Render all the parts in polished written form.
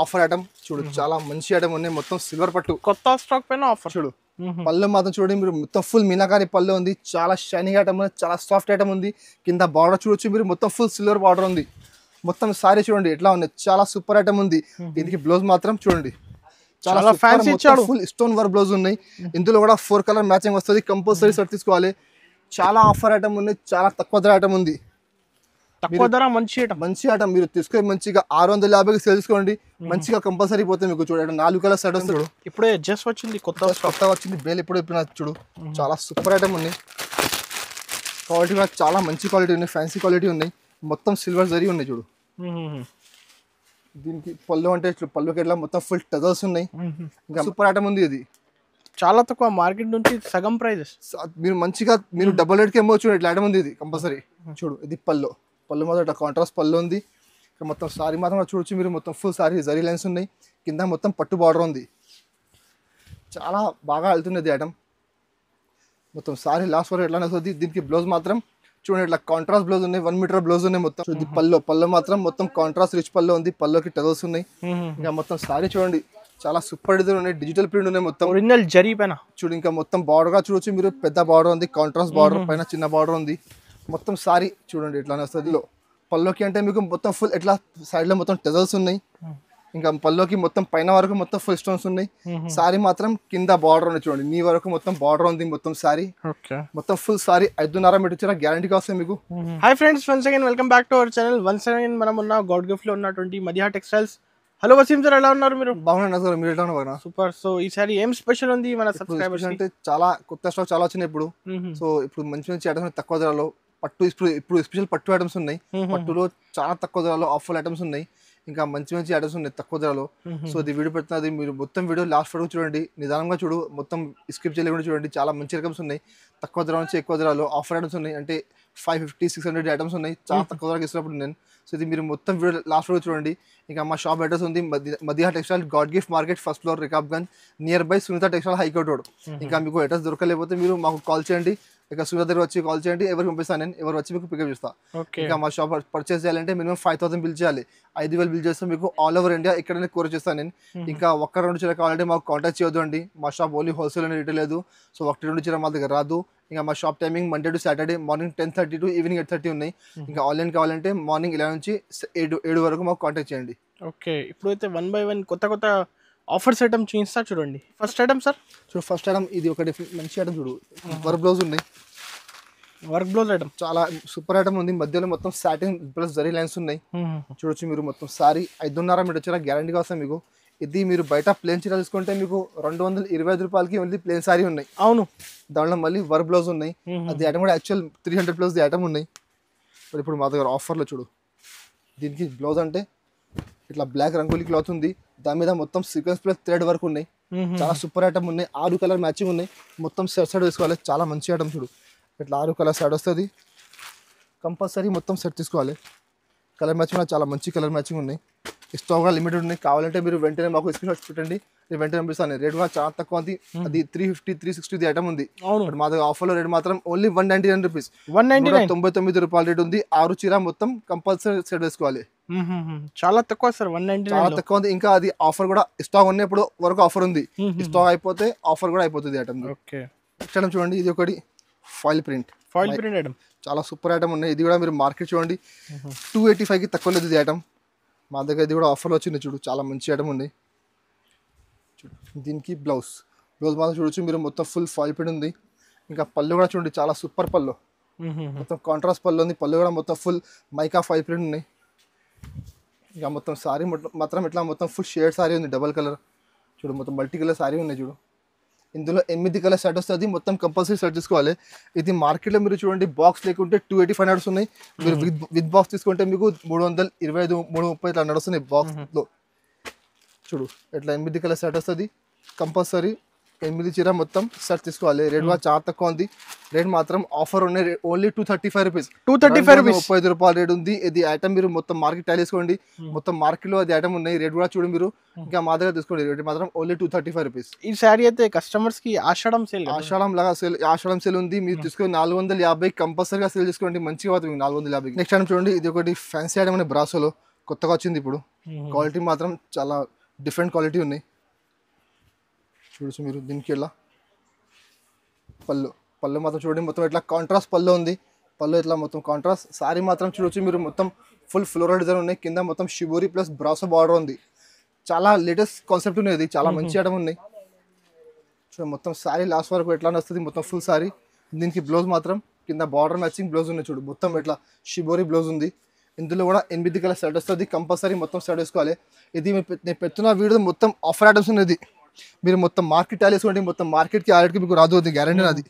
Offer item చూడు, చాలా మంచి ఐటమ్ ఉన్నాయి. మొత్తం సిల్వర్ పట్టు, కొత్త స్టాక్ పైన ఆఫర్ చూడు. పళ్ళు మాత్రం చూడండి మీరు, మొత్తం ఫుల్ మీనాకారి పళ్ళు ఉంది. చాలా షైనింగ్ ఐటమ్ ఉంది, చాలా సాఫ్ట్ ఐటమ్ ఉంది. కింద బార్డర్ చూడొచ్చు మీరు, మొత్తం ఫుల్ సిల్వర్ బార్డర్ ఉంది. మొత్తం సారీ చూడండి ఎట్లా ఉంది, చాలా సూపర్ ఐటమ్ ఉంది. దీనికి బ్లౌజ్ మాత్రం చూడండి, చాలా ఫ్యాన్సీ ఇచ్చాడు. ఫుల్ స్టోన్ వర్క్ బ్లౌజ్ ఉన్నాయి. ఇందులో కూడా 4 కలర్ మ్యాచింగ్ వస్తుంది. కంపల్సరీ సెట్ తీసుకోవాలి. చాలా ఆఫర్ ఐటమ్ ఉంది, చాలా తక్కువ ధర ఐటమ్ ఉంది. తక్కువ ధర మంచి ఐటమ్ మీరు తీసుకొని మంచిగా 650కి సేల్ చేసుకోండి. మంచిగా కంపల్సరీ పోతే మీకు చూడండి 4 కలర్ సెట్ వస్తుంది. ఇప్పుడే జస్ట్ వచ్చింది, కొత్త వచ్చింది. బేల్ ఇప్పుడు చూడు, చాలా సూపర్ ఐటమ్ ఉంది. క్వాలిటీ కూడా చాలా మంచి క్వాలిటీ ఉన్నాయి, ఫ్యాన్సీ క్వాలిటీ ఉన్నాయి. మొత్తం సిల్వర్ జరీ ఉన్నాయి చూడు. దీనికి పళ్ళు అంటే పళ్ళుకి ఎట్లా మొత్తం ఫుల్ టజల్స్ ఉన్నాయి. ఇంకా సూపర్ ఐటమ్ ఉంది. ఇది చాలా తక్కువ, మార్కెట్ నుంచి సగం ప్రైజెస్. మీరు మంచిగా మీరు డబుల్ రేట్కి ఏమో చూడండి, ఇట్లా ఐటమ్ ఉంది. ఇది కంపల్సరీ చూడు. ఇది పళ్ళు మాత్రం ఇట్లా కాంట్రాస్ట్ పళ్ళు ఉంది. మొత్తం సారీ మాత్రం చూడొచ్చు మీరు, మొత్తం ఫుల్ సారీ జరీ లైన్స్ ఉన్నాయి. కింద మొత్తం పట్టు బార్డర్ ఉంది. చాలా బాగా వెళ్తున్నది ఐటమ్. మొత్తం సారీ లాస్ట్ వరకు ఎట్లానే వస్తుంది. దీనికి బ్లౌజ్ మాత్రం చూడండి ఇట్లా కాంట్రాస్ట్ బ్లౌజ్ ఉన్నాయి. 1 మీటర్ బ్లౌజ్ ఉన్నాయి. మొత్తం ఇది పళ్ళు మాత్రం మొత్తం కాంట్రాస్ట్ రిచ్ పళ్ళు ఉంది. పళ్ళుకి టజల్స్ ఉన్నాయి. ఇంకా మొత్తం సారీ చూడండి, చాలా సూపర్ డిజైన్ ఉన్నాయి. డిజిటల్ ప్రింట్ ఉన్నాయి. మొత్తం ఒరిజినల్ జరీ పైన చూడు. ఇంకా మొత్తం బార్డర్ గా చూడొచ్చు మీరు, పెద్ద బార్డర్ ఉంది. కాంట్రాస్ట్ బార్డర్ పైన చిన్న బార్డర్ ఉంది. మొత్తం సారీ చూడండి ఎట్లానే వస్తుంది. పళ్ళుకి అంటే మీకు మొత్తం ఫుల్ ఎట్లా సైడ్ లో మొత్తం టజల్స్ ఉన్నాయి. ఇంకా పళ్ళుకి మొత్తం పైన వరకు మొత్తం ఫుల్ స్టోన్స్ ఉన్నాయి. సారీ మాత్రం కింద బార్డర్ ఉంది చూడండి, నీ వరకు మొత్తం బార్డర్ ఉంది. మొత్తం సారీ మొత్తం ఫుల్ సారీ 5.5 మీటర్ ఇచ్చిన గ్యారంటీగా వస్తుంది మీకు. Hi friends, once again welcome back to our channel. Once again మనం ఉన్న గాడ్ గిఫ్ట్ లో ఉన్నటువంటి Madiha textiles. Hello Waseem sir, ఎలా ఉన్నారు మీరు? బాగున్నాను సార్, మీరు ఎట్లా ఉన్నారు? సూపర్. సో ఈసారి ఏం స్పెషల్ ఉంది మన సబ్స్క్రైబర్స్ అంటే? చాలా కొత్త స్టాక్ చాలా వచ్చినాయి ఇప్పుడు. సో ఇప్పుడు మంచి మంచి ఐటమ్స్ తక్కువ ధరలో పట్టు, ఇప్పుడు స్పెషల్ పట్టు ఐటమ్స్ ఉన్నాయి. పట్టులో చాలా తక్కువ ధరలో ఆఫర్ ఐటమ్స్ ఉన్నాయి. ఇంకా మంచి మంచి ఐటమ్స్ ఉన్నాయి తక్కువ ధరలో. సో ఇది వీడియో పెడుతున్నది, మీరు మొత్తం వీడియో లాస్ట్ వరకు చూడండి, నిదానంగా చూడు, మొత్తం స్కిప్ చేయలేకుండా చూడండి. చాలా మంచి ఐటమ్స్ ఉన్నాయి, తక్కువ ధర నుంచి ఎక్కువ ధరలో ఆఫర్ ఐటమ్స్ ఉన్నాయి. అంటే 550-600 ఐటమ్స్ ఉన్నాయి, చాలా తక్కువ ధరకి ఇస్తున్నప్పుడు నేను. సో ఇది మీరు మొత్తం వీడియో లాస్ట్ వరకు చూడండి. ఇంకా మా షాప్ అడ్రస్ ఉంది Madiha textile, God gift market, first floor, Rikabganj, near by Sunitha textile, high court road. ఇంకా మీకు అడ్రస్ దొరకలేకపోతే మీరు మాకు కాల్ చేయండి. ఇక సునీత దగ్గర వచ్చి కాల్ చేయండి, ఎవరికి పంపిస్తాను నేను, ఎవరు వచ్చి మీకు పికప్ చేస్తాను. ఇంకా మా షాప్ పర్చేస్ చేయాలంటే మినిమం 5,000 బిల్ చేయాలి. 5,000 బిల్ చేస్తే మీకు ఆల్ ఓవర్ ఇండియా ఎక్కడైనా కోర్ చేస్తాను నేను. ఇంకా 1-2 చీర కావాలంటే మాకు కాంటాక్ట్ చేయొద్దు అండి. మా షాప్ ఓన్లీ హోల్సేల్ అని రిటైల్ లేదు. సో 1-2 చీర మా దగ్గర రాదు. ఇంకా మా shop timing Monday to Saturday morning 10:30 to evening 8:30 ఉన్నాయి. ఇంకా ఆన్లైన్ కావాలంటే మార్నింగ్ 11 నుంచి 7 వరకు మాకు కాంటాక్ట్ చేయండి. ఓకే, ఇప్పుడైతే 1 by 1 కొత్త ఆఫర్స్ ఐటమ్ చూపిస్తా చూడండి. ఫస్ట్ ఐటమ్ సార్ చూడు, ఫస్ట్ ఐటమ్ ఇది ఒకటి మంచి ఐటమ్ చూడు, వర్క్ బ్లౌజ్ ఉన్నాయి. వర్క్ బ్లౌజ్ ఐటమ్ చాలా సూపర్ ఐటమ్ ఉంది. మధ్యలో మొత్తం సాటిన్ ప్లస్ జరీ లైన్స్ ఉన్నాయి. చూడొచ్చు మీరు, మొత్తం సారీ 5.5 మీటర్ వచ్చిన గ్యారంటీగా వస్తాయి మీకు. ఇది మీరు బయట ప్లేన్ చీర తీసుకుంటే మీకు 225 రూపాయలకి ఓన్లీ ప్లేన్ సారీ ఉన్నాయి. అవును, దాంట్లో మళ్ళీ వర్క్ బ్లౌజ్ ఉన్నాయి. అది ఐటమ్ కూడా యాక్చువల్ 300+ ఐటమ్ ఉన్నాయి. ఇప్పుడు మా దగ్గర ఆఫర్లో చూడు, దీనికి బ్లౌజ్ అంటే ఇట్లా బ్లాక్ రంగోలీ క్లాత్ ఉంది. దాని మీద మొత్తం సీక్వెన్స్ ప్లస్ థ్రెడ్ వర్క్ ఉన్నాయి. చాలా సూపర్ ఐటమ్ ఉన్నాయి. 6 కలర్ మ్యాచింగ్ ఉన్నాయి. మొత్తం సెట్ వేసుకోవాలి. చాలా మంచి ఐటమ్ చూడు, ఇట్లా 6 కలర్ సెట్ వస్తుంది. కంపల్సరీ మొత్తం సెట్ తీసుకోవాలి. కలర్ మ్యాచింగ్ కూడా చాలా మంచి కలర్ మ్యాచింగ్ ఉన్నాయి. స్టాక్ కూడా లిమిటెడ్ ఉన్నాయి. కావాలంటే మీరు వెంటనే మాకు స్క్రీన్ షాట్ పెట్టండి, నేను వెంటనే పంపిస్తాను. రేట్ కూడా చాలా తక్కువ ఉంది. అది 350-360 ఐటమ్ ఉంది. మా దగ్గర ఆఫర్లో రేట్ మాత్రం ఓన్లీ 199 రూపీస్, 199 రూపాయల రేట్ ఉంది. 6 చీర మొత్తం కంపల్సరీ సెట్ వేసుకోవాలి. చాలా తక్కువ సార్, 199 చాలా తక్కువ ఉంది. ఇంకా అది ఆఫర్ కూడా స్టాక్ ఉన్నప్పుడు వరకు ఆఫర్ ఉంది. స్టాక్ అయిపోతే ఆఫర్ కూడా అయిపోతుంది ఐటమ్. ఓకే, నెక్స్ట్ చూడండి, ఇది ఒకటి ఫాయిల్ ప్రింట్ ఐటమ్, చాలా సూపర్ ఐటమ్ ఉన్నాయి. ఇది కూడా మీరు మార్కెట్ చూడండి 285కి తక్కువ లేదు ఇది ఐటమ్. మా దగ్గర ఇది కూడా ఆఫర్లో వచ్చింది చూడు, చాలా మంచి ఐటమ్ ఉంది. దీనికి బ్లౌజ్ మాత్రం చూడొచ్చు మీరు, మొత్తం ఫుల్ ఫాయిల్ ప్రింట్ ఉంది. ఇంకా పళ్ళు కూడా చూడండి, చాలా సూపర్ పళ్ళు, మొత్తం కాంట్రాస్ట్ పళ్ళు ఉంది. పళ్ళు కూడా మొత్తం ఫుల్ మైకా ఫాయిల్ ప్రింట్ ఉన్నాయి. ఇంకా మొత్తం సారీ మాత్రం ఇట్లా మొత్తం ఫుల్ షేడ్ సారీ ఉంది, డబల్ కలర్ చూడు, మొత్తం మల్టీ కలర్ సారీ ఉన్నాయి చూడు. ఇందులో 8 కలర్ సెట్ వస్తుంది. మొత్తం కంపల్సరీ సెట్ తీసుకోవాలి. ఇది మార్కెట్లో మీరు చూడండి బాక్స్ లేకుంటే 285 నడుస్తున్నాయి. మీరు విత్ బాక్స్ తీసుకుంటే మీకు 325, 330 ఇట్లా నడుస్తున్నాయి బాక్స్లో. చూడు ఇట్లా 8 కలర్ సెట్ వస్తుంది. కంపల్సరీ 8 చీర మొత్తం సెట్ తీసుకోవాలి. రేట్ కూడా చాలా తక్కువ ఉంది. రేట్ మాత్రం ఆఫర్ ఉన్నాయి ఓన్లీ 235 రూపీస్, 235 రూపాయల రేట్ ఉంది. ఇది ఐటమ్ మీరు మొత్తం మార్కెట్ టైల్ వేసుకోండి, మొత్తం మార్కెట్లో అది ఐటమ్ ఉన్నాయి. రేట్ కూడా చూడండి మీరు, ఇంకా మా దగ్గర తీసుకోండి. రేట్ మాత్రం ఓన్లీ 235 రూపీస్. ఈ శారీ అయితే కస్టమర్స్ కి ఆషాఢం సేల్ ఉంది. మీరు తీసుకొని 450 కంపల్సరీగా సేల్ చేసుకోండి, మంచిగా అవుతుంది 450. నెక్స్ట్ ఐటమ్ చూడండి, ఇది ఒకటి ఫ్యాన్సీ ఐటమ్ అనే బ్రాసోలో కొత్తగా వచ్చింది ఇప్పుడు. క్వాలిటీ మాత్రం చాలా డిఫరెంట్ క్వాలిటీ ఉన్నాయి. చూడొచ్చు మీరు. దీనికి ఇలా పళ్ళు మాత్రం చూడండి, మొత్తం ఇట్లా కాంట్రాస్ట్ పళ్ళు ఉంది. పళ్ళు ఇట్లా మొత్తం కాంట్రాస్ట్. సారీ మాత్రం చూడొచ్చు మీరు, మొత్తం ఫుల్ ఫ్లోరల్ డిజైన్ ఉన్నాయి. కింద మొత్తం షిబోరి ప్లస్ బ్రాసో బార్డర్ ఉంది. చాలా లేటెస్ట్ కాన్సెప్ట్ ఉన్నది, చాలా మంచి ఐటమ్ ఉన్నాయి. చూడండి మొత్తం సారీ లాస్ట్ వరకు ఎట్లా వస్తుంది, మొత్తం ఫుల్ సారీ. దీనికి బ్లౌజ్ మాత్రం కింద బార్డర్ మ్యాచింగ్ బ్లౌజ్ ఉన్నాయి. చూడు మొత్తం ఇట్లా షిబోరి బ్లౌజ్ ఉంది. ఇందులో కూడా 8 కలర్ సెట్ వస్తుంది. కంపల్సరీ మొత్తం సెట్ వేసుకోవాలి. ఇది నేను పెడుతున్న వీడియో మొత్తం ఆఫర్ ఐటమ్స్ ఉన్నది. మీరు మొత్తం మార్కెట్ టాలీ వేసుకోండి, మొత్తం మార్కెట్కి ఆర్డర్కి మీకు రాదు, అది గ్యారంటీ నాది.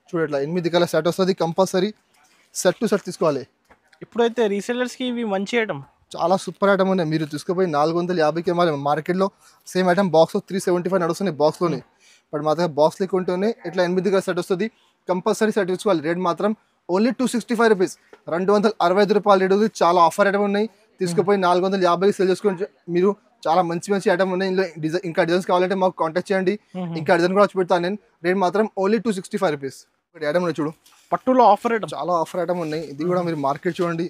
చూడు ఇట్లా 8 కలర్ సెట్ వస్తుంది. కంపల్సరీ సెట్ టు సెట్ తీసుకోవాలి. ఇప్పుడైతే రీసెల్లర్స్కి ఇవి మంచి ఐటమ్, చాలా సూపర్ ఐటమ్ ఉన్నాయి. మీరు తీసుకుపోయి 450కి ఇవ్వాలి. మార్కెట్లో సేమ్ ఐటమ్ బాక్స్ 375 నడుస్తున్నాయి బాక్స్లోనే. బట్ మా దగ్గర బాక్స్ లెక్క ఉంటేనే ఇట్లా 8 కలర్ సెట్ వస్తుంది. కంపల్సరీ సెట్ తీసుకోవాలి. రేట్ మాత్రం ఓన్లీ 265 రూపీస్, 265 రూపాయలు రేట్ ఉంది. చాలా ఆఫర్ ఐటమ్ ఉన్నాయి. తీసుకుపోయి 450కి సేల్ చేసుకొని మీరు చాలా మంచి ఐటమ్ ఉన్నాయి. ఇందులో ఇంకా డిజైన్స్ కావాలంటే మాకు కాంటాక్ట్ చేయండి. ఇంకా డిజైన్ కూడా వచ్చి పెడతాను నేను. రేట్ మాత్రం ఓన్లీ 265 రూపీస్. ఐటమ్ ఉన్నాయి చూడు, పట్టులో ఆఫర్ ఐటమ్, చాలా ఆఫర్ ఐటమ్ ఉన్నాయి. ఇది కూడా మీరు మార్కెట్ చూడండి.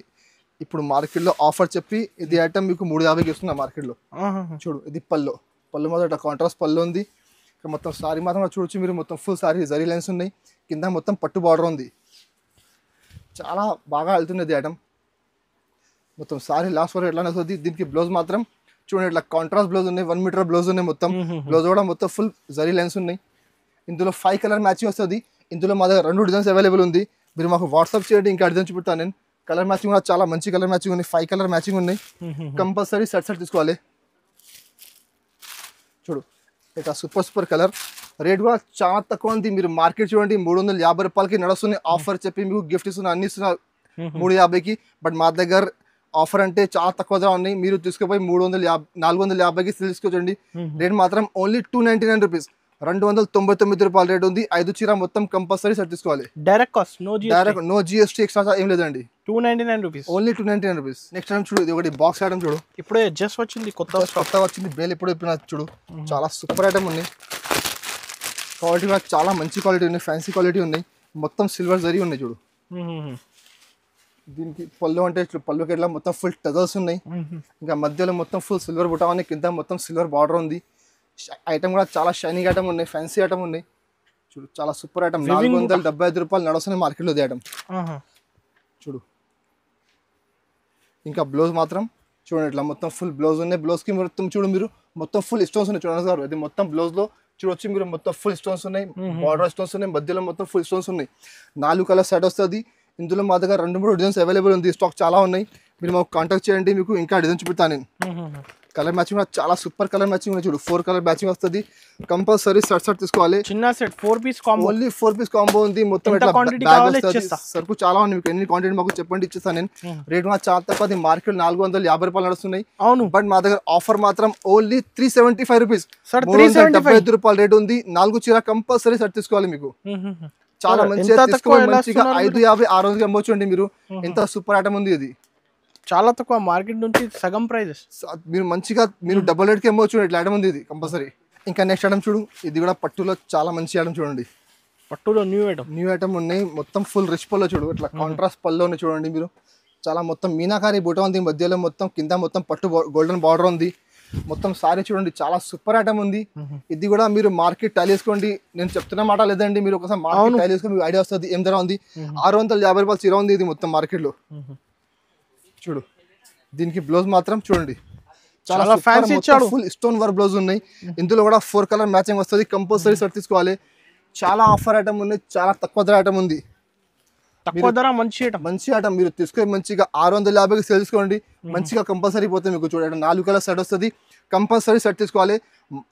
ఇప్పుడు మార్కెట్లో ఆఫర్ చెప్పి ఇది ఐటమ్ మీకు 350కి ఇస్తున్నా మార్కెట్లో. చూడు ఇది పళ్ళు మాత్రం ఇట్లా కాంట్రాస్ట్ పళ్ళు ఉంది. మొత్తం సారీ మాత్రం చూడొచ్చు మీరు, మొత్తం ఫుల్ సారీ జరీ లైన్స్ ఉన్నాయి. కింద మొత్తం పట్టు బార్డర్ ఉంది. చాలా బాగా వెళ్తున్నది ఐటమ్. మొత్తం సారీ లాస్ట్ వరకు ఎట్లా వస్తుంది. దీనికి బ్లౌజ్ మాత్రం చూడండి ఇట్లా కాంట్రాస్ట్ బ్లౌజ్ ఉన్నాయి. 1 మీటర్ బ్లౌజ్ ఉన్నాయి. మొత్తం బ్లౌజ్ కూడా మొత్తం ఫుల్ జరీ లైన్స్ ఉన్నాయి. ఇందులో 5 కలర్ మ్యాచింగ్ వస్తుంది. ఇందులో మా దగ్గర 2 డిజైన్స్ అవైలబుల్ ఉంది. మీరు మాకు వాట్సాప్ చేయండి, ఇంకా డిజైన్ చూపిస్తాను నేను. కలర్ మ్యాచింగ్ కూడా చాలా మంచి కలర్ మ్యాచింగ్ ఉన్నాయి. 5 కలర్ మ్యాచింగ్ ఉన్నాయి. కంపల్సరీ సెట్ తీసుకోవాలి. చూడు ఇట్లా సూపర్ కలర్. రేట్ కూడా చాలా తక్కువ ఉంది. మీరు మార్కెట్ చూడండి 350 రూపాయలకి నడుస్తున్నాయి. ఆఫర్ చెప్పి మీకు గిఫ్ట్ ఇస్తున్నా, అన్ని ఇస్తున్నా 350కి. బట్ మా దగ్గర ఆఫర్ అంటే చాలా తక్కువగా ఉన్నాయి. మీరు తీసుకుపోయి 450కి తీసుకోండి. రేట్ మాత్రం ఓన్లీ 299 రూపీస్, 299 రూపాయల రేట్ ఉంది. 5 చీర మొత్తం కంపల్సరీ సెట్ తీసుకోవాలి. Direct cost, no GST extra ఏం లేదండి. 299 rupees, only 299 rupees. Next time చూడు, ఇది ఒకటి బాక్స్ ఐటమ్ చూడు. ఇప్పుడే జస్ట్ వచ్చింది, కొత్త వచ్చింది. బేల్ ఇప్పుడు చూడు, చాలా సూపర్ ఐటమ్ ఉన్నాయి. క్వాలిటీ కూడా చాలా మంచి క్వాలిటీ ఉన్నాయి, ఫ్యాన్సీ క్వాలిటీ ఉన్నాయి. మొత్తం సిల్వర్ జరీ ఉన్నాయి చూడు. దీనికి పళ్ళు అంటే పళ్ళుకి ఎట్లా మొత్తం ఫుల్ టజల్స్ ఉన్నాయి. ఇంకా మధ్యలో మొత్తం ఫుల్ సిల్వర్ బుట్ట ఉన్నాయి. కింద మొత్తం సిల్వర్ బార్డర్ ఉంది. ఐటమ్ కూడా చాలా షైనింగ్ ఐటమ్ ఉన్నాయి, ఫ్యాన్సీ ఐటమ్ ఉన్నాయి. చూడు చాలా సూపర్ ఐటమ్. 475 రూపాయలు నడుస్తున్నాయి మార్కెట్లో ఇది ఐటమ్. చూడు ఇంకా బ్లౌజ్ మాత్రం చూడండి ఇట్లా మొత్తం ఫుల్ బ్లౌజ్ ఉన్నాయి. బ్లౌజ్కి మొత్తం చూడు మీరు, మొత్తం ఫుల్ స్టోన్స్ ఉన్నాయి చూడండి సార్. ఇది మొత్తం బ్లౌజ్లో చూడొచ్చు మీరు, మొత్తం ఫుల్ స్టోన్స్ ఉన్నాయి. బార్డర్ స్టోన్స్ ఉన్నాయి, మధ్యలో మొత్తం ఫుల్ స్టోన్స్ ఉన్నాయి. 4 కలర్ సెట్ వస్తుంది. ఇందులో మా దగ్గర 2-3 డిజైన్స్ అవైలబుల్ ఉంది. స్టాక్ చాలా ఉన్నాయి. మీరు మాకు కాంటాక్ట్ చేయండి, మీకు ఇంకా డిజైన్ చూపిస్తాను నేను. కలర్ మ్యాచింగ్ కూడా చాలా సూపర్ కలర్ మ్యాచింగ్ ఉన్నాయి చూడు. 4 కలర్ మ్యాచింగ్ వస్తుంది. కంపల్సరీ సెట్ తీసుకోవాలి. చిన్న set 4 piece combo, only 4 piece combo ఉంది. మొత్తం సరుకు చాలా ఉంది. మీకు ఎన్ని క్వాంటిటీ మాకు చెప్పండి, ఇచ్చేస్తాను నేను. రేట్ కూడా చాలా తక్కువ. మార్కెట్ 450 రూపాయలు నడుస్తున్నాయి. అవును, బట్ మా దగ్గర ఆఫర్ మాత్రం ఓన్లీ 375 రూపీస్, 375 రూపాయలు రేట్ ఉంది. 4 చీర కంపల్సరీ సెట్ తీసుకోవాలి. మీకు చాలా మంచిగా 550, 600కి అమ్మొచ్చు అండి మీరు. ఎంత సూపర్ ఐటమ్ ఉంది. ఇది చాలా తక్కువ, మార్కెట్ నుంచి సగం ప్రైజెస్. మీరు మంచిగా మీరు డబుల్ రేట్కి అమ్మవచ్చు. ఇట్లా ఐటమ్ ఉంది ఇది కంపల్సరీ. ఇంకా నెక్స్ట్ ఐటమ్ చూడు, ఇది కూడా పట్టులో చాలా మంచి ఐటమ్ చూడండి. పట్టులో న్యూ ఐటమ్ ఉన్నాయి. మొత్తం ఫుల్ రిచ్ పళ్ళు చూడు, ఇట్లా కాంట్రాస్ట్ పళ్ళు ఉన్నాయి చూడండి మీరు. చాలా మొత్తం మీనాకారి బూట ఉంది. మధ్యలో మొత్తం కింద మొత్తం పట్టు గోల్డెన్ బార్డర్ ఉంది. మొత్తం సారీ చూడండి, చాలా సూపర్ ఐటమ్ ఉంది. ఇది కూడా మీరు మార్కెట్ టాలీ వేసుకోండి. నేను చెప్తున్న మాట లేదండి, మీరు ఒకసారి మార్కెట్ టాలీ వేసుకొని మీకు ఐడియా వస్తుంది ఏం ధర ఉంది. 650 రూపాయలు చీర ఉంది ఇది మొత్తం మార్కెట్లో. చూడు దీనికి బ్లౌజ్ మాత్రం చూడండి, చాలా ఫ్యాన్సీ ఇచ్చాడు. ఫుల్ స్టోన్ వర్క్ బ్లౌజ్ ఉన్నాయి. ఇందులో కూడా 4 కలర్ మ్యాచింగ్ వస్తుంది. కంపల్సరీ సెట్ తీసుకోవాలి. చాలా ఆఫర్ ఐటమ్ ఉంది, చాలా తక్కువ ధర ఐటమ్ ఉంది. తక్కువ ధర మంచి ఐటమ్ మీరు తీసుకొని మంచిగా 650కి సేల్ చేసుకోండి. మంచిగా కంపల్సరీ పోతే మీకు చూడండి 4 కలర్ సెట్ వస్తుంది. కంపల్సరీ సెట్ తీసుకోవాలి.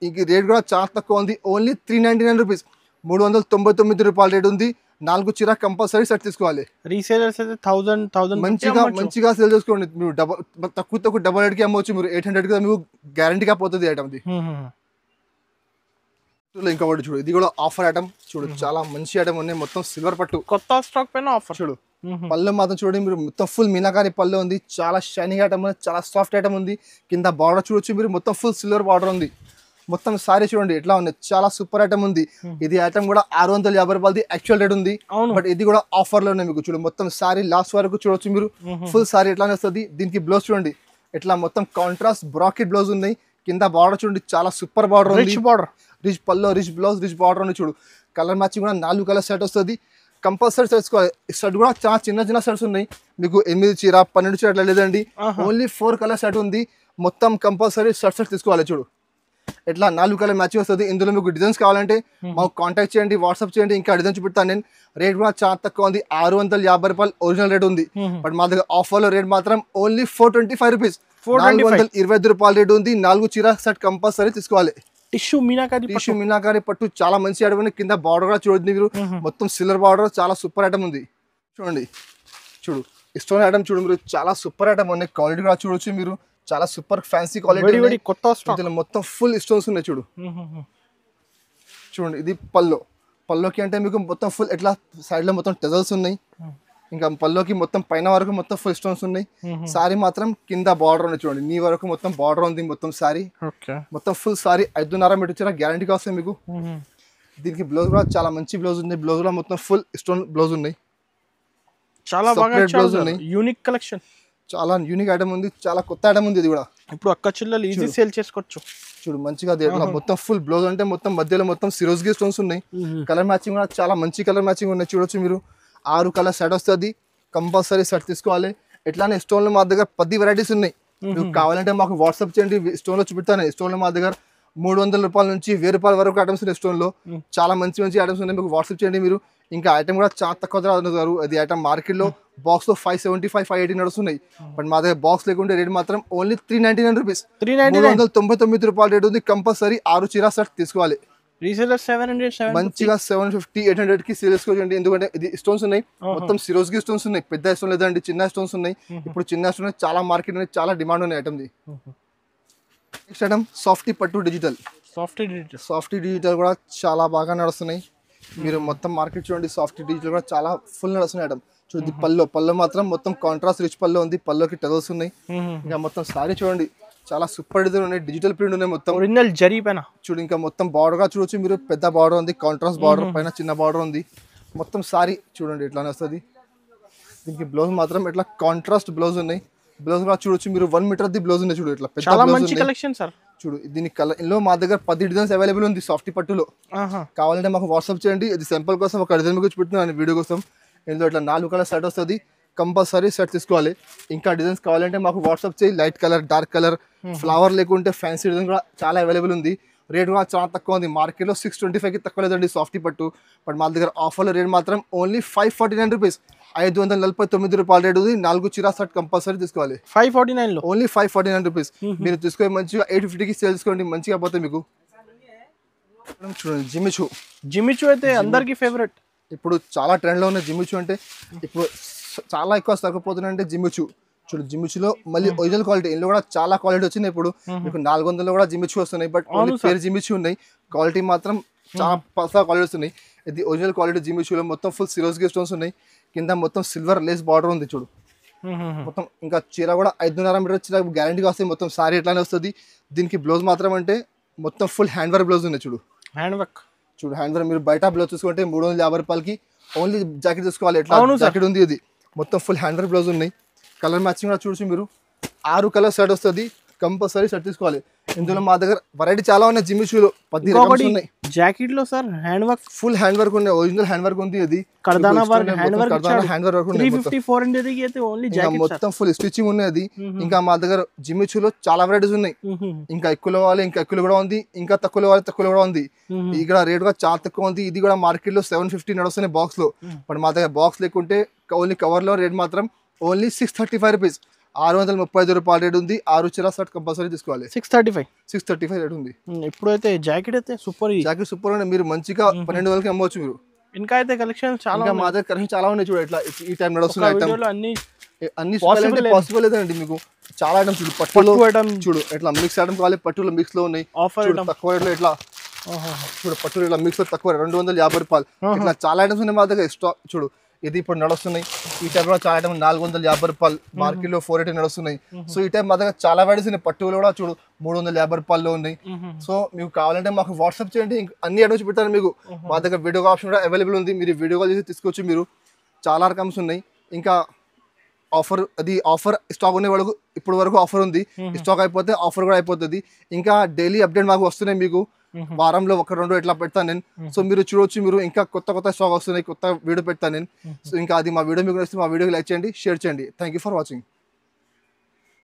ఇంక రేట్ కూడా చాలా తక్కువ ఉంది. ఓన్లీ 399 రూపీస్, 399 రూపాయల రేట్ ఉంది. 4 చీర కంపల్సరీ సెట్ తీసుకోవాలి. రీసేలర్స్ అయితే 1000 మంచిగా సేల్ చేసుకోండి. మీరు తక్కువ డబల్ రేట్కి అమ్మవచ్చు. మీరు 800కి మీకు గ్యారంటీగా పోతుంది ఐటమ్. ఇంకొకటి చూడు, ఇది కూడా ఆఫర్ ఐటమ్ చూడు. చాలా మంచి ఐటమ్ ఉన్నాయి. మొత్తం సిల్వర్ పట్టు, కొత్త స్టాక్ పైన ఆఫర్ చూడు. పళ్ళు మాత్రం చూడండి మీరు, మొత్తం ఫుల్ మీనాకారి పళ్ళు ఉంది. చాలా షైనింగ్ ఐటమ్ ఉంది, చాలా సాఫ్ట్ ఐటమ్ ఉంది. కింద బార్డర్ చూడొచ్చు మీరు, మొత్తం ఫుల్ సిల్వర్ బార్డర్ ఉంది. మొత్తం సారీ చూడండి ఎట్లా ఉంది, చాలా సూపర్ ఐటమ్ ఉంది. ఇది ఐటమ్ కూడా 650 రూపాయలది యాక్చువల్ రేట్ ఉంది. బట్ ఇది కూడా ఆఫర్ లో ఉన్నాయి మీకు. చూడు మొత్తం సారీ లాస్ట్ వరకు చూడొచ్చు మీరు. ఫుల్ సారీ ఎట్లా వస్తుంది. దీనికి బ్లౌజ్ చూడండి ఇట్లా మొత్తం కాంట్రాస్ట్ బ్రాకెట్ బ్లౌజ్ ఉన్నాయి. కింద బార్డర్ చూడండి చాలా సూపర్ బార్డర్ ఉంది. రిచ్ పల్లో, రిచ్ బ్లౌజ్, రిచ్ బార్డర్ ఉంది చూడు. కలర్ మ్యాచింగ్ కూడా 4 కలర్ సెట్ వస్తుంది. కంపల్సరీ తెచ్చుకోవాలి. షర్ట్ కూడా చాలా చిన్న షర్ట్స్ ఉన్నాయి. మీకు 8 చీర 12 చీర అట్లా లేదండి. ఓన్లీ 4 కలర్ సెట్ ఉంది. మొత్తం కంపల్సరీ షర్ట్ తీసుకోవాలి చూడు. ఇట్లా 4 కలర్ మ్యాచింగ్ వస్తుంది. ఇందులో మీకు డిజైన్స్ కావాలంటే మాకు కాంటాక్ట్ చేయండి, వాట్సాప్ చేయండి. ఇంకా డిజైన్ చూపిస్తాను నేను. రేట్ కూడా చాలా తక్కువ ఉంది. 650 రూపాయలు ఒరిజినల్ రేట్ ఉంది. బట్ మా దగ్గర ఆఫర్లో రేట్ మాత్రం ఓన్లీ 425 రూపీస్, 425 రూపాయల రేట్ ఉంది. 4 చీర సెట్ కంపల్సరీ తీసుకోవాలి. టిష్యూ మీనాకారి పట్టు చాలా మంచి ఐటమ్ ఉంది. కింద బార్డర్ కూడా చూడండి మీరు, మొత్తం సిల్వర్ బార్డర్, చాలా సూపర్ ఐటమ్ ఉంది. చూడండి చూడు, స్టోన్ ఐటమ్ చూడు మీరు, చాలా సూపర్ ఐటమ్ ఉంది. క్వాలిటీ కూడా చూడొచ్చు మీరు, చాలా సూపర్ ఫ్యాన్సీ క్వాలిటీ. మొత్తం ఫుల్ స్టోన్స్ ఉన్నాయి చూడు. చూడండి ఇది పల్లోకి అంటే మీకు మొత్తం ఫుల్ ఇట్లా సైడ్ లో మొత్తం టెజల్స్ ఉన్నాయి. ఇంకా పల్లోకి మొత్తం పైన వరకు మొత్తం ఫుల్ స్టోన్స్ ఉన్నాయి. సారీ మాత్రం కింద బార్డర్ ఉంది చూడండి, నీ వరకు మొత్తం బార్డర్ ఉంది. మొత్తం సారీ మొత్తం ఫుల్ సారీ 5.5 మీటర్ ఇచ్చారా, గ్యారంటీగా వస్తాయి మీకు. దీనికి బ్లౌజ్ కూడా చాలా మంచి బ్లౌజ్ ఉంది. బ్లౌజ్ లో మొత్తం ఫుల్ స్టోన్ బ్లౌజ్ ఉన్నాయి. చాలా బాగా బ్లౌజ్ ఉన్నాయి. యూనిక్ కలెక్షన్, చాలా యూనిక్ ఐటమ్ ఉంది. చాలా కొత్త ఐటమ్ ఉంది. ఇది కూడా ఇప్పుడు అక్క చిల్లలు ఈజీ సేల్ చేసుకోవచ్చు చూడు. మంచిగా మొత్తం ఫుల్ బ్లౌజ్ అంటే మొత్తం మధ్యలో మొత్తం సిరోజ్కి స్టోన్స్ ఉన్నాయి. కలర్ మ్యాచింగ్ కూడా చాలా మంచి కలర్ మ్యాచింగ్ ఉన్నాయి. చూడొచ్చు మీరు, 6 కలర్ సెట్ వస్తుంది. కంపల్సరీ సెట్ తీసుకోవాలి. ఎట్లానే స్టోన్లు మా దగ్గర 10 వెరైటీస్ ఉన్నాయి. మీకు కావాలంటే మాకు వాట్సాప్ చేయండి, స్టోన్లో చూపిస్తాను. స్టోన్లో మా దగ్గర 300 రూపాయల నుంచి 1000 రూపాయల వరకు ఐటమ్స్ ఉన్నాయి. స్టోన్లో చాలా మంచి ఐటమ్స్ ఉన్నాయి. మీకు వాట్సాప్ చేయండి మీరు. ఇంకా ఐటమ్ కూడా చాలా తక్కువ ధర. అది ఐటమ్ మార్కెట్లో బాక్స్ లో 575, 580 నడుస్తున్నాయి. బట్ మా దగ్గర బాక్స్ లేకుంటే రేట్ మాత్రం ఓన్లీ 399 రూపీస్, 399 రూపాయల రేట్ ఉంది. కంపల్సరీ 6 చీర సెట్ తీసుకోవాలి. మంచిగా 750, 800 కి సేల్ చేసుకోండి. ఎందుకంటే ఇది స్టోన్స్ ఉన్నాయి, మొత్తం సిరోజ్కి స్టోన్స్ ఉన్నాయి. పెద్ద స్టోన్ లేదండి, చిన్న స్టోన్స్ ఉన్నాయి. ఇప్పుడు చిన్న స్టోన్ చాలా మార్కెట్ ఉన్నాయి, చాలా డిమాండ్ ఉన్నాయి item the. Next item softy పట్టు డిజిటల్. సాఫ్టీ డిజిటల్ కూడా చాలా బాగా నడుస్తున్నాయి. మీరు మొత్తం మార్కెట్ చూడండి, సాఫ్టీ డిజిటల్ కూడా చాలా ఫుల్ నడుస్తున్నాయి ఐటమ్. చూడండి పల్లో మాత్రం మొత్తం కాంట్రాస్ట్ రిచ్ పల్లో ఉంది. పల్లోకి టెజల్స్ ఉన్నాయి. ఇంకా మొత్తం సారీ చూడండి, చాలా సూపర్ డిజైన్ ఉన్నాయి. డిజిటల్ ప్రింట్ ఉన్నాయి మొత్తం. ఒరిజినల్ జరీ పైన చూడు. ఇంకా మొత్తం బార్డర్ గా చూడొచ్చు మీరు, పెద్ద బార్డర్ ఉంది. కాంట్రాస్ట్ బార్డర్ పైన చిన్న బార్డర్ ఉంది. మొత్తం సారీ చూడండి ఇట్లానే వస్తుంది. దీనికి బ్లౌజ్ మాత్రం ఇట్లా కాంట్రాస్ట్ బ్లౌజ్ ఉన్నాయి. బ్లౌజ్ కూడా చూడొచ్చు మీరు, 1 మీటర్ ది బ్లౌజ్ ఉన్నాయి చూడు. ఇట్లా పెద్ద చూడు. దీని కలర్ ఇందులో మా దగ్గర 10 డిజైన్స్ అవైలబుల్ ఉంది సాఫ్టీ పట్టులో. కావాలంటే మాకు వాట్సాప్ చేయండి. ఇది సింపుల్ కోసం ఒక డిజైన్ మీకు చూపెడుతున్నాను వీడియో కోసం. ఇందులో ఇట్లా 4 కలర్ సెట్ వస్తుంది. కంపల్సరీ సెట్ తీసుకోవాలి. ఇంకా డిజైన్స్ కావాలంటే మాకు వాట్సాప్ చేయి. Light colour, dark colour, flower లేకుంటే ఫ్యాన్సీ డిజైన్ కూడా చాలా అవైలబుల్ ఉంది. రేట్ కూడా చాలా తక్కువ ఉంది. మార్కెట్లో 625కి తక్కువ లేదండి సాఫ్టీ పట్టు. బట్ మా దగ్గర ఆఫర్లో రేట్ మాత్రం ఓన్లీ 549 రూపీస్, 549 రూపాయల రేట్ ఉంది. 4 చీరా సెట్ కంపల్సరీ తీసుకోవాలి. 549 ఓన్లీ 549 రూపీస్. మీరు తీసుకొని మంచిగా 850కి సేల్ చేసుకోండి, మంచిగా పోతే మీకు. చూడండి జిమిచూ అయితే అందరికీ ఫేవరెట్. ఇప్పుడు చాలా ట్రెండ్లో ఉన్న జిమిచూ. అంటే ఇప్పుడు చాలా ఎక్కువ తగ్గిపోతున్నాయి అంటే జిమిచూ. చూడు జిమిచూలో మళ్ళీ ఒరిజినల్ క్వాలిటీ, ఇందులో కూడా చాలా క్వాలిటీ వచ్చినాయి. ఇప్పుడు మీకు 400లో కూడా జిమిచూ వస్తున్నాయి. బట్ పేరు జిమిచూ ఉన్నాయి. క్వాలిటీ మాత్రం చాలా పసా క్వాలిటీ వస్తున్నాయి. ఇది ఒరిజినల్ క్వాలిటీ జిమిచూలో మొత్తం ఫుల్ సిరోజ్కి స్టోన్స్ ఉన్నాయి. కింద మొత్తం సిల్వర్ లేస్ బార్డర్ ఉంది చూడు. మొత్తం ఇంకా చీర కూడా 5.5 మీటర్ చీర గ్యారంటీగా వస్తాయి. మొత్తం సారీ ఎట్లానే వస్తుంది. దీనికి బ్లౌజ్ మాత్రం అంటే మొత్తం ఫుల్ హ్యాండ్ వర్క్ బ్లౌజ్ ఉంది చూడు. హ్యాండ్ వర్క్ మీరు బయట బ్లౌజ్ చూసుకుంటే 350 రూపాయలకి ఓన్లీ జాకెట్ తీసుకోవాలి. ఎట్లా జాకెట్ ఉంది. ఇది మొత్తం ఫుల్ హ్యాండ్ వర్క్ బ్లౌజ్ ఉన్నాయి. కలర్ మ్యాచింగ్ కూడా చూడొచ్చు మీరు. 6 కలర్ సెట్ వస్తుంది. కంపల్సరీ సెట్ తీసుకోవాలి. ఇందులో మా దగ్గర వెరైటీ చాలా ఉన్నాయి. జిమిచూలో 10 రకాలు ఉన్నాయి. జాకెట్ లో sir hand work, full hand work ఉన్నాయి. ఒరిజినల్ హ్యాండ్ వర్క్ ఉంది. అది కర్దానా వర్క్, హ్యాండ్ వర్క్ ఉంది. 350, 400 కి అయితే ఓన్లీ జాకెట్ మొత్తం ఫుల్ స్టిచింగ్ ఉన్నాయి. అది ఇంకా మా దగ్గర జిమిచూలో చాలా వెరైటీస్ ఉన్నాయి. ఇంకా ఎక్కువలో వాళ్ళు ఇంకా ఎక్కువలో కూడా ఉంది. ఇంకా తక్కువలో వాళ్ళు తక్కువలో కూడా ఉంది. ఇక్కడ రేట్ కూడా చాలా తక్కువ ఉంది. ఇది కూడా మార్కెట్ లో 750 నడుస్తున్నాయి బాక్స్ లో. బట్ మా దగ్గర బాక్స్ లేకుంటే ఓన్లీ కవర్ లో రేట్ మాత్రం ఓన్లీ 635 రూపీస్, 635 రూపాయల రేట్ ఉంది. 6 చీర సెట్ కంపల్సరీ తీసుకోవాలి. 635 రేట్ ఉంది. ఇప్పుడైతే జాకెట్ అయితే సూపర్. జాకెట్ సూపర్ ఉంది. మీరు మంచిగా 1200కి అమ్మవచ్చు మీరు. ఇంకా అయితే కలెక్షన్ చాలా, మా దగ్గర కలెక్షన్ చాలా ఉన్నాయి చూడు. ఇట్లా ఈ టైం నడుస్తున్నాయి. అన్ని పాసిబుల్ లేదండి. మీకు చాలా ఐటమ్స్ చూడు. పట్టులో చూడు ఇట్లా మిక్స్ ఐటమ్ కావాలి. పట్టులో మిక్స్ లో ఉన్నాయి. తక్కువ రేట్లో ఇట్లా చూడు. పట్టులో ఇట్లా మిక్స్ లో తక్కువ 250 రూపాయలు. ఇట్లా చాలా ఐటమ్స్ ఉన్నాయి మా దగ్గర. స్టాక్ చూడు. ఇది ఇప్పుడు నడుస్తున్నాయి. ఈ టైప్ కూడా చాలా ఐటమ్ 450 రూపాయలు, మార్కెట్ లో 480 నడుస్తున్నాయి. సో ఈ టైప్ మా దగ్గర చాలా వెరైటీస్ ఉన్నాయి. పట్టులో కూడా చూడు 350 రూపాయల్లో ఉన్నాయి. సో మీకు కావాలంటే మాకు వాట్సాప్ చేయండి. అన్ని ఐటమ్స్ పెట్టాను మీకు. మా దగ్గర వీడియో ఆప్షన్ కూడా అవైలబుల్ ఉంది. మీరు వీడియో కాల్ చేసి తీసుకోవచ్చు. మీరు చాలా రకమ్స్ ఉన్నాయి. ఇంకా ఆఫర్ స్టాక్ ఉన్న వాళ్ళకు ఇప్పుడు వరకు ఆఫర్ ఉంది. స్టాక్ అయిపోతే ఆఫర్ కూడా అయిపోతుంది. ఇంకా డైలీ అప్డేట్ మాకు వస్తున్నాయి, మీకు వారంలో 1-2 ఇట్లా పెడతాను నేను. సో మీరు చూడొచ్చు, మీరు ఇంకా కొత్త స్టాక్ వస్తున్నాయి, కొత్త వీడియో పెడతాను నేను. సో ఇంకా అది మా వీడియో మీకు నచ్చితే మా వీడియోకి లైక్ చేయండి, షేర్ చేయండి. Thank you for watching.